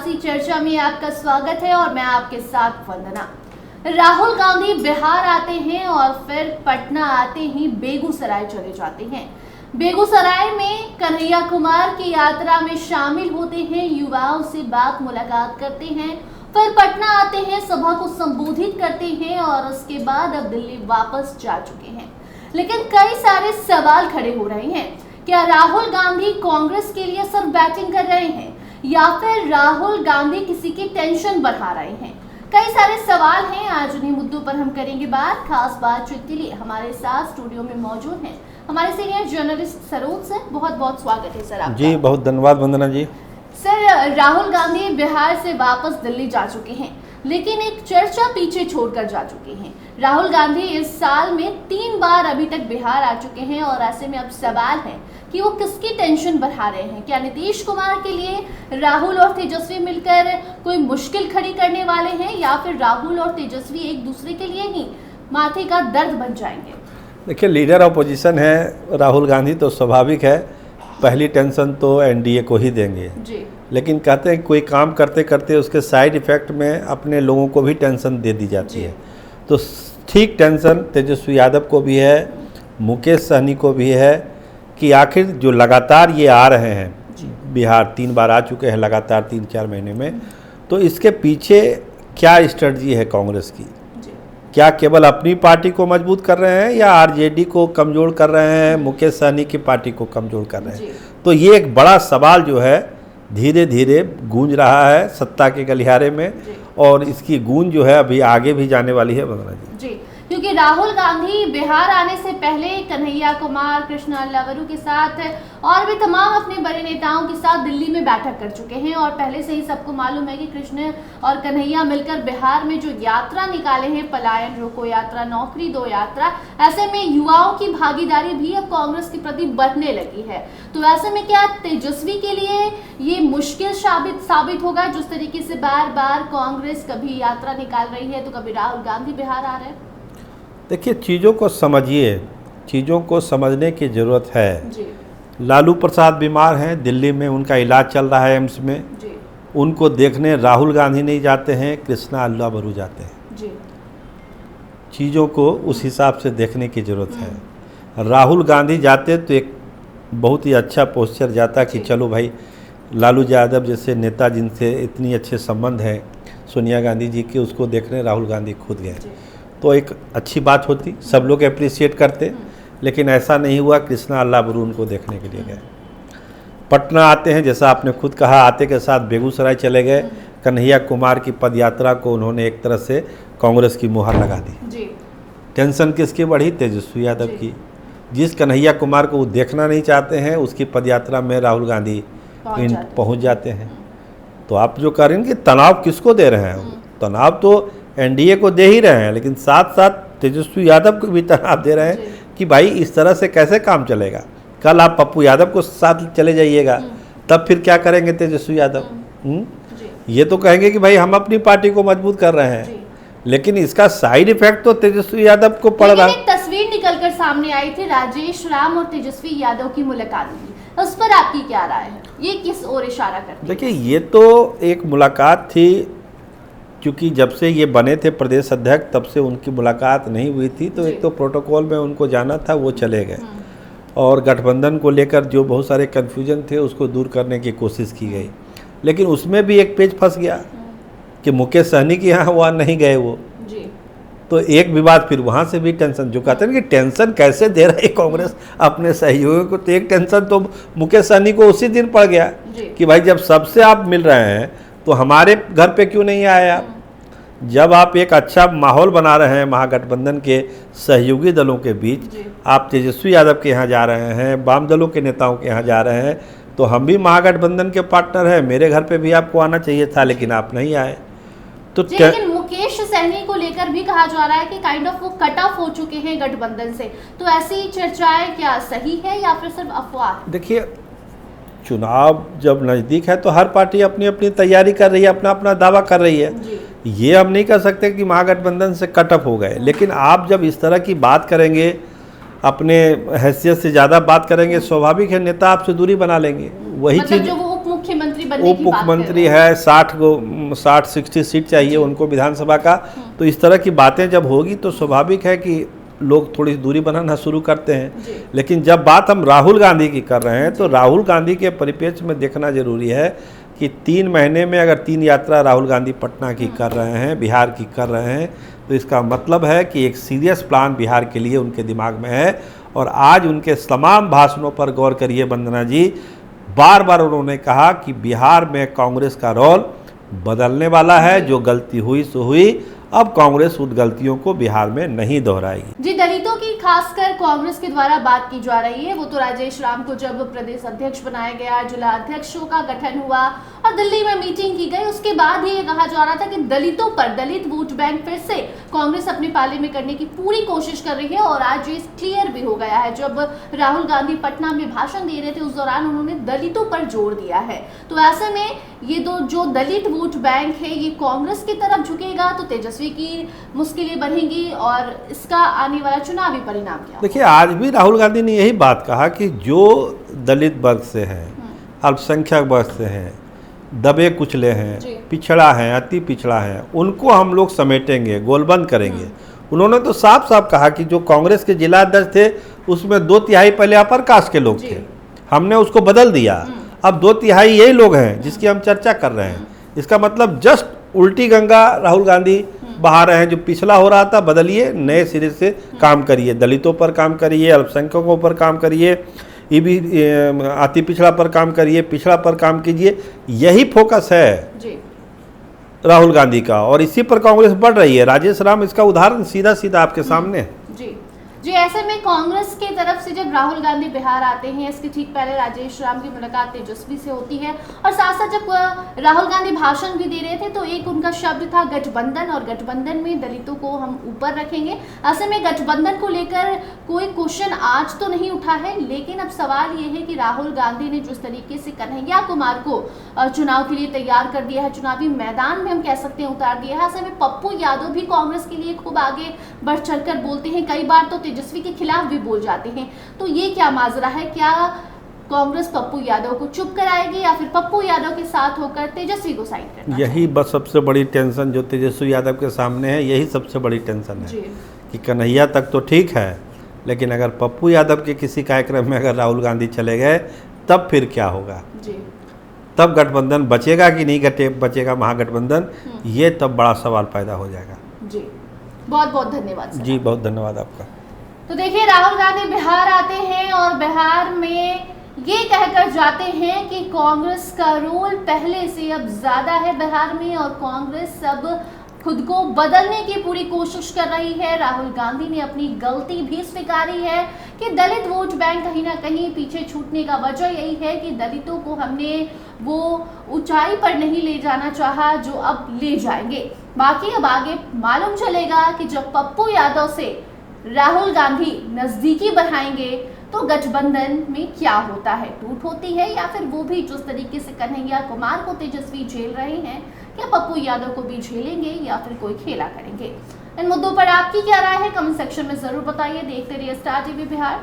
खासी चर्चा में आपका स्वागत है और मैं आपके साथ वंदना। राहुल गांधी बिहार आते हैं और फिर पटना आते ही बेगूसराय चले जाते हैं। बेगूसराय में कन्हैया कुमार की यात्रा में शामिल होते हैं, युवाओं से बात मुलाकात करते हैं, फिर पटना आते हैं, सभा को संबोधित करते हैं और उसके बाद अब दिल्ली वापस जा चुके हैं। लेकिन कई सारे सवाल खड़े हो रहे हैं। क्या राहुल गांधी कांग्रेस के लिए सिर्फ बैटिंग कर रहे हैं या फिर राहुल गांधी किसी की टेंशन बढ़ा रहे हैं? कई सारे सवाल हैं, आज उन्हीं मुद्दों पर हम करेंगे बात। खास बातचीत के लिए हमारे साथ स्टूडियो में मौजूद हैं हमारे सीनियर जर्नलिस्ट सरोज सर। बहुत बहुत स्वागत है सर आपका। जी बहुत धन्यवाद वंदना जी। सर, राहुल गांधी बिहार से वापस दिल्ली जा चुके हैं, लेकिन एक चर्चा पीछे छोड़कर जा चुके हैं। राहुल गांधी इस साल में 3 बार अभी तक बिहार आ चुके हैं और ऐसे में अब सवाल है कि वो किसकी टेंशन बढ़ा रहे हैं। क्या नीतीश कुमार के लिए राहुल और तेजस्वी मिलकर कोई मुश्किल खड़ी करने वाले हैं या फिर राहुल और तेजस्वी एक दूसरे के लिए ही माथे का दर्द बन जाएंगे? देखिए, लीडर अपोजिशन है राहुल गांधी, तो स्वाभाविक है पहली टेंशन तो एनडीए को ही देंगे जी। लेकिन कहते हैं कोई काम करते करते उसके साइड इफ़ेक्ट में अपने लोगों को भी टेंशन दे दी जाती है। तो ठीक टेंशन तेजस्वी यादव को भी है, मुकेश सहनी को भी है कि आखिर जो लगातार ये आ रहे हैं, बिहार 3 बार आ चुके हैं लगातार 3-4 महीने में, तो इसके पीछे क्या स्ट्रेटजी है कांग्रेस की? क्या केवल अपनी पार्टी को मजबूत कर रहे हैं या आरजेडी को कमज़ोर कर रहे हैं, मुकेश सहनी की पार्टी को कमज़ोर कर रहे हैं? तो ये एक बड़ा सवाल जो है धीरे धीरे गूंज रहा है सत्ता के गलियारे में, और इसकी गूंज जो है अभी आगे भी जाने वाली है वंदना जी। क्योंकि राहुल गांधी बिहार आने से पहले कन्हैया कुमार, कृष्ण अल्लावरू के साथ और भी तमाम अपने बड़े नेताओं के साथ दिल्ली में बैठक कर चुके हैं और पहले से ही सबको मालूम है कि कृष्ण और कन्हैया मिलकर बिहार में जो यात्रा निकाले हैं, पलायन रोको यात्रा, नौकरी दो यात्रा, ऐसे में युवाओं की भागीदारी भी अब कांग्रेस के प्रति बढ़ने लगी है। तो ऐसे में क्या तेजस्वी के लिए ये मुश्किल साबित होगा? जिस तरीके से बार बार कांग्रेस कभी यात्रा निकाल रही है तो कभी राहुल गांधी बिहार आ रहे हैं। देखिए, चीज़ों को समझिए, चीज़ों को समझने की ज़रूरत है जी। लालू प्रसाद बीमार हैं, दिल्ली में उनका इलाज चल रहा है एम्स में जी। उनको देखने राहुल गांधी नहीं जाते हैं, कृष्णा अल्लावरू जाते हैं जी। चीज़ों को उस हिसाब से देखने की ज़रूरत है। राहुल गांधी जाते तो एक बहुत ही अच्छा पोस्चर जाता कि चलो भाई, लालू यादव जैसे नेता जिनसे इतनी अच्छे संबंध हैं सोनिया गांधी जी की, उसको देखने राहुल गांधी खुद गए तो एक अच्छी बात होती, सब लोग अप्रिशिएट करते। लेकिन ऐसा नहीं हुआ, कृष्णा अल्लावरू उनको देखने के लिए गए। पटना आते हैं, जैसा आपने खुद कहा, आते के साथ बेगूसराय चले गए। कन्हैया कुमार की पदयात्रा को उन्होंने एक तरह से कांग्रेस की मुहर लगा दी। टेंशन किसकी बढ़ी? तेजस्वी यादव की। जिस कन्हैया कुमार को वो देखना नहीं चाहते हैं, उसकी पदयात्रा में राहुल गांधी पहुँच जाते हैं। तो आप जो कह रहे हैं कि तनाव किसको दे रहे हैं? तनाव तो एनडीए को दे ही रहे हैं, लेकिन साथ साथ तेजस्वी यादव को भी तनाव दे रहे हैं कि भाई इस तरह से कैसे काम चलेगा। कल आप पप्पू यादव को साथ चले जाइएगा, तब फिर क्या करेंगे तेजस्वी यादव? ये तो कहेंगे कि भाई हम अपनी पार्टी को मजबूत कर रहे हैं, लेकिन इसका साइड इफेक्ट तो तेजस्वी यादव को पड़ रहा है। एक तस्वीर निकलकर सामने आई थी, राजेश राम और तेजस्वी यादव की मुलाकात हुई, उस पर आपकी क्या राय है? ये किस ओर इशारा करती है? देखिए, ये तो एक मुलाकात थी, क्योंकि जब से ये बने थे प्रदेश अध्यक्ष तब से उनकी मुलाकात नहीं हुई थी। तो एक तो प्रोटोकॉल में उनको जाना था, वो चले गए, और गठबंधन को लेकर जो बहुत सारे कन्फ्यूजन थे उसको दूर करने की कोशिश की गई। लेकिन उसमें भी एक पेच फंस गया कि मुकेश सहनी के यहाँ वहाँ नहीं गए वो जी। तो एक विवाद फिर वहाँ से भी टेंशन, जो कहते हैं कि टेंशन कैसे दे रही कांग्रेस अपने सहयोगियों को। तो एक टेंशन तो मुकेश सहनी को उसी दिन पड़ गया कि भाई जब सबसे आप मिल रहे हैं तो हमारे घर पे क्यों नहीं आए आप? जब आप एक अच्छा माहौल बना रहे हैं महागठबंधन के सहयोगी दलों के बीच, आप तेजस्वी यादव के यहाँ जा रहे हैं, वाम दलों के नेताओं के यहाँ जा रहे हैं, तो हम भी महागठबंधन के पार्टनर हैं, मेरे घर पे भी आपको आना चाहिए था, लेकिन आप नहीं आए। तो लेकिन मुकेश सहनी को लेकर भी कहा जा रहा है कि काइंड ऑफ वो कट ऑफ हो चुके हैं गठबंधन से, तो ऐसी चर्चाएं क्या सही है या फिर सिर्फ अफवाह? देखिए, चुनाव जब नज़दीक है तो हर पार्टी अपनी अपनी तैयारी कर रही है, अपना अपना दावा कर रही है। ये हम नहीं कह सकते कि महागठबंधन से कट ऑफ हो गए, लेकिन आप जब इस तरह की बात करेंगे, अपने हैसियत से ज़्यादा बात करेंगे, स्वाभाविक है नेता आपसे दूरी बना लेंगे। वही चीज़ जो वो उप मुख्यमंत्री बनने की बात कर मुख्यमंत्री रहे हैं। है, 60 सीट चाहिए उनको विधानसभा का। तो इस तरह की बातें जब होगी तो स्वाभाविक है कि लोग थोड़ी दूरी बनाना शुरू करते हैं। लेकिन जब बात हम राहुल गांधी की कर रहे हैं तो राहुल गांधी के परिप्रेक्ष्य में देखना जरूरी है कि 3 महीने में अगर 3 यात्रा राहुल गांधी पटना की कर रहे हैं, बिहार की कर रहे हैं, तो इसका मतलब है कि एक सीरियस प्लान बिहार के लिए उनके दिमाग में है। और आज उनके तमाम भाषणों पर गौर करिए वंदना जी, बार बार उन्होंने कहा कि बिहार में कांग्रेस का रोल बदलने वाला है, जो गलती हुई सो हुई, अब कांग्रेस उन गलतियों को बिहार में नहीं दोहराएगी। जी, दलितों की खासकर कांग्रेस के द्वारा बात की जा रही है। वो तो राजेश राम को जब प्रदेश अध्यक्ष बनाया गया, जिला अध्यक्षों का गठन हुआ और दिल्ली में मीटिंग की गई, उसके बाद ही ये कहा जा रहा था कि दलितों पर, दलित वोट बैंक फिर से कांग्रेस अपने पाले में करने की पूरी कोशिश कर रही है। और आज ये क्लियर भी हो गया है। जब राहुल गांधी पटना में भाषण दे रहे थे उस दौरान उन्होंने दलितों पर जोर दिया है। तो ऐसे में ये जो दलित वोट बैंक है ये कांग्रेस की तरफ झुकेगा तो तेजस्वी की मुश्किलें बढ़ेंगी और इसका आने वाला चुनावी परिणाम क्या? देखिए, आज भी राहुल गांधी ने यही बात कहा कि जो दलित वर्ग से हैं, अल्पसंख्यक वर्ग से हैं, दबे कुचले हैं, पिछड़ा है, अति पिछड़ा है, उनको हम लोग समेटेंगे, गोलबंद करेंगे। उन्होंने तो साफ साफ कहा कि जो कांग्रेस के जिला अध्यक्ष थे उसमें 2/3 पहले अपर कास्ट के लोग थे, हमने उसको बदल दिया, अब 2/3 यही लोग हैं जिसकी हम चर्चा कर रहे हैं। इसका मतलब जस्ट उल्टी गंगा राहुल गांधी बहा रहे हैं। जो पिछला हो रहा था बदलिए, नए सिरे से काम करिए, दलितों पर काम करिए, अल्पसंख्यकों पर काम करिए, ये भी अति पिछड़ा पर काम करिए, पिछड़ा पर काम कीजिए। यही फोकस है जी राहुल गांधी का और इसी पर कांग्रेस बढ़ रही है। राजेश राम इसका उदाहरण सीधा सीधा आपके सामने है। जी, ऐसे में कांग्रेस की तरफ से जब राहुल गांधी बिहार आते हैं, इसके ठीक पहले राजेश राम की मुलाकात तेजस्वी से होती है और साथ साथ जब राहुल गांधी भाषण भी दे रहे थे तो एक उनका शब्द था गठबंधन, और गठबंधन में दलितों को हम ऊपर रखेंगे। ऐसे में गठबंधन को लेकर कोई क्वेश्चन आज तो नहीं उठा है, लेकिन अब सवाल ये है कि राहुल गांधी ने जिस तरीके से कन्हैया कुमार को चुनाव के लिए तैयार कर दिया है, चुनावी मैदान में हम कह सकते हैं उतार दिया है। ऐसे में पप्पू यादव भी कांग्रेस के लिए खूब आगे बढ़ चढ़कर बोलते हैं, कई बार तो तेजस्वी के खिलाफ भी बोल जाते हैं। तो ये क्या माजरा है? क्या कांग्रेस पप्पू यादव को चुप कराएगी या फिर पप्पू यादव के साथ होकर तेजस्वी को साइड करना? यही बस सबसे बड़ी टेंशन जो तेजस्वी यादव के सामने है, यही सबसे बड़ी टेंशन है कि कन्हैया तक तो ठीक है, लेकिन अगर पप्पू यादव के किसी कार्यक्रम में अगर राहुल गांधी चले गए तब फिर क्या होगा? तब गठबंधन बचेगा कि नहीं बचेगा महागठबंधन, ये तब बड़ा सवाल पैदा हो जाएगा। जी, बहुत बहुत धन्यवाद। जी, बहुत धन्यवाद आपका। तो देखिए, राहुल गांधी बिहार आते हैं और बिहार में ये कहकर जाते हैं कि कांग्रेस का रोल पहले से अब ज्यादा है बिहार में और कांग्रेस अब खुद को बदलने की पूरी कोशिश कर रही है। राहुल गांधी ने अपनी गलती भी स्वीकारी है कि दलित वोट बैंक कहीं ना कहीं पीछे छूटने का वजह यही है कि दलितों को हमने वो ऊंचाई पर नहीं ले जाना चाहा जो अब ले जाएंगे। बाकी अब आगे मालूम चलेगा कि जब पप्पू यादव से राहुल गांधी नजदीकी बढ़ाएंगे तो गठबंधन में क्या होता है, टूट होती है या फिर वो भी जिस तरीके से कन्हैया कुमार को तेजस्वी झेल रहे हैं, क्या पप्पू यादव को भी झेलेंगे या फिर कोई खेला करेंगे? इन मुद्दों पर आपकी क्या राय है? कमेंट सेक्शन में जरूर बताइए। देखते रहिए स्टार टीवी बिहार।